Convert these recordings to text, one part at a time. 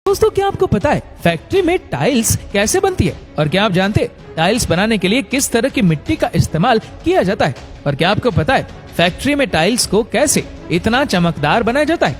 दोस्तों, क्या आपको पता है फैक्ट्री में टाइल्स कैसे बनती है? और क्या आप जानते हैं टाइल्स बनाने के लिए किस तरह की मिट्टी का इस्तेमाल किया जाता है? और क्या आपको पता है फैक्ट्री में टाइल्स को कैसे इतना चमकदार बनाया जाता है?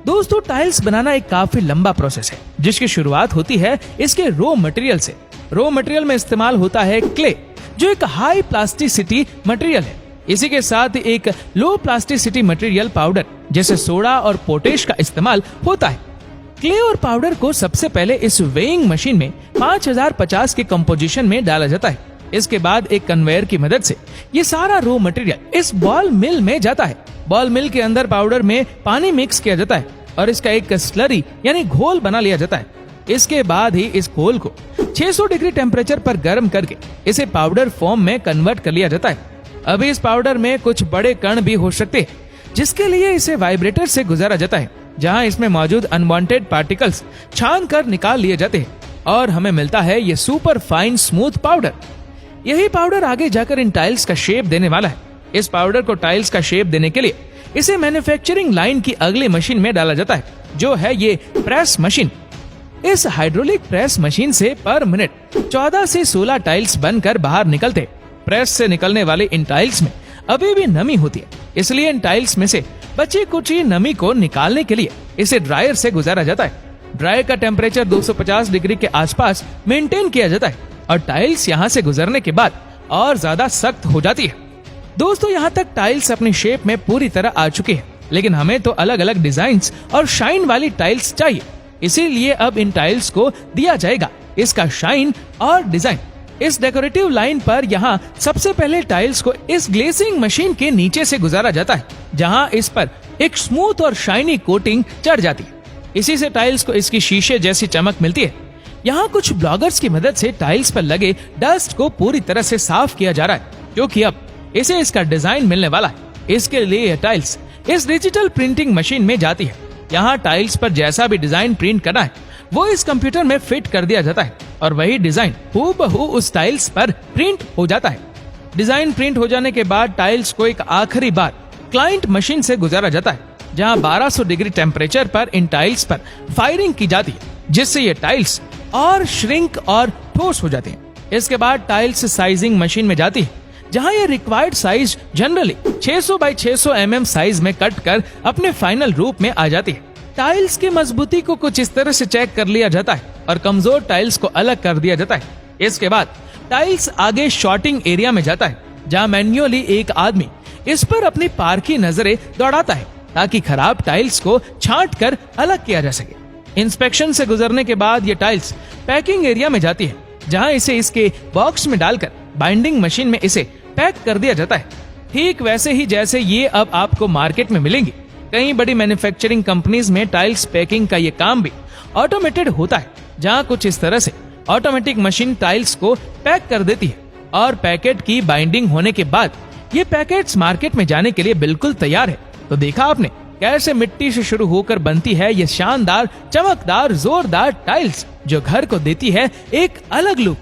दोस्तों, टाइल्स बनाना एक काफी लंबा प्रोसेस है जिसकी शुरुआत होती है इसके रॉ मटेरियल से। रॉ मटेरियल में इस्तेमाल होता है क्ले, जो एक हाई प्लास्टिसिटी मटेरियल है। इसी के साथ एक लो प्लास्टिसिटी मटेरियल पाउडर जैसे सोडा और पोटेश का इस्तेमाल होता है। क्ले और पाउडर को सबसे पहले इस वेइंग मशीन में 5050 के कंपोजिशन में डाला जाता है। इसके बाद एक कन्वेयर की मदद से ये सारा रॉ मटेरियल इस बॉल मिल में जाता है। बॉल मिल के अंदर पाउडर में पानी मिक्स किया जाता है और इसका एक स्लरी यानी घोल बना लिया जाता है। इसके बाद ही इस घोल को 600 डिग्री टेम्परेचर पर गर्म करके इसे पाउडर फॉर्म में कन्वर्ट कर लिया जाता है। अभी इस पाउडर में कुछ बड़े कण भी हो सकते हैं, जिसके लिए इसे वाइब्रेटर से गुजारा जाता है, जहां इसमें मौजूद अनवांटेड पार्टिकल्स छान कर निकाल लिए जाते हैं और हमें मिलता है ये सुपर फाइन स्मूथ पाउडर। यही पाउडर आगे जाकर इन टाइल्स का शेप देने वाला है। इस पाउडर को टाइल्स का शेप देने के लिए इसे मैन्युफैक्चरिंग लाइन की अगली मशीन में डाला जाता है, जो है ये प्रेस मशीन। इस हाइड्रोलिक प्रेस मशीन से पर मिनट 14 से 16 टाइल्स बनकर बाहर निकलते। प्रेस से निकलने वाले इन टाइल्स में अभी भी नमी होती है, इसलिए इन टाइल्स में से बची कुची नमी को निकालने के लिए इसे ड्रायर से गुजारा जाता है। ड्रायर का टेम्परेचर 250 डिग्री के आसपास मेंटेन किया जाता है और टाइल्स यहाँ से गुजरने के बाद और ज्यादा सख्त हो जाती है। दोस्तों, यहाँ तक टाइल्स अपनी शेप में पूरी तरह आ चुकी है, लेकिन हमें तो अलग अलग डिजाइन्स और शाइन वाली टाइल्स चाहिए। इसीलिए अब इन टाइल्स को दिया जाएगा इसका शाइन और डिजाइन। इस डेकोरेटिव लाइन पर यहाँ सबसे पहले टाइल्स को इस ग्लेजिंग मशीन के नीचे से गुजारा जाता है, जहाँ इस पर एक स्मूथ और शाइनी कोटिंग चढ़ जाती है। इसी से टाइल्स को इसकी शीशे जैसी चमक मिलती है। यहाँ कुछ ब्लॉगर्स की मदद से टाइल्स पर लगे डस्ट को पूरी तरह से साफ किया जा रहा है, क्योंकि अब इसे इसका डिजाइन मिलने वाला है। इसके लिए यह टाइल्स इस डिजिटल प्रिंटिंग मशीन में जाती है। यहाँ टाइल्स पर जैसा भी डिजाइन प्रिंट करना है वो इस कंप्यूटर में फिट कर दिया जाता है और वही डिजाइन हूबहू उस टाइल्स पर प्रिंट हो जाता है। डिजाइन प्रिंट हो जाने के बाद टाइल्स को एक आखिरी बार क्लाइंट मशीन से गुजारा जाता है, जहाँ 1200 डिग्री टेम्परेचर पर इन टाइल्स पर फायरिंग की जाती है, जिससे ये टाइल्स और श्रिंक और ठोस हो जाते हैं। इसके बाद टाइल्स साइजिंग मशीन में जाती है, जहाँ ये required size generally 600 by 600 mm size में कट कर अपने फाइनल रूप में आ जाती है। टाइल्स की मजबूती को कुछ इस तरह से चेक कर लिया जाता है और कमजोर टाइल्स को अलग कर दिया जाता है। इसके बाद टाइल्स आगे शॉर्टिंग एरिया में जाता है, जहाँ मैन्युअली एक आदमी इस पर अपनी पार की नजरें दौड़ाता है ताकि खराब टाइल्स को छांट कर अलग किया जा सके। इंस्पेक्शन से गुजरने के बाद ये टाइल्स पैकिंग एरिया में जाती है, जहाँ इसे इसके बॉक्स में डालकर बाइंडिंग मशीन में इसे पैक कर दिया जाता है, ठीक वैसे ही जैसे ये अब आपको मार्केट में मिलेंगी। कई बड़ी मैन्युफैक्चरिंग कंपनीज में टाइल्स पैकिंग का ये काम भी ऑटोमेटेड होता है, जहाँ कुछ इस तरह से ऑटोमेटिक मशीन टाइल्स को पैक कर देती है और पैकेट की बाइंडिंग होने के बाद ये पैकेट्स मार्केट में जाने के लिए बिल्कुल तैयार है। तो देखा आपने कैसे मिट्टी से शुरू होकर बनती है ये शानदार, चमकदार, जोरदार टाइल्स, जो घर को देती है एक अलग लुक।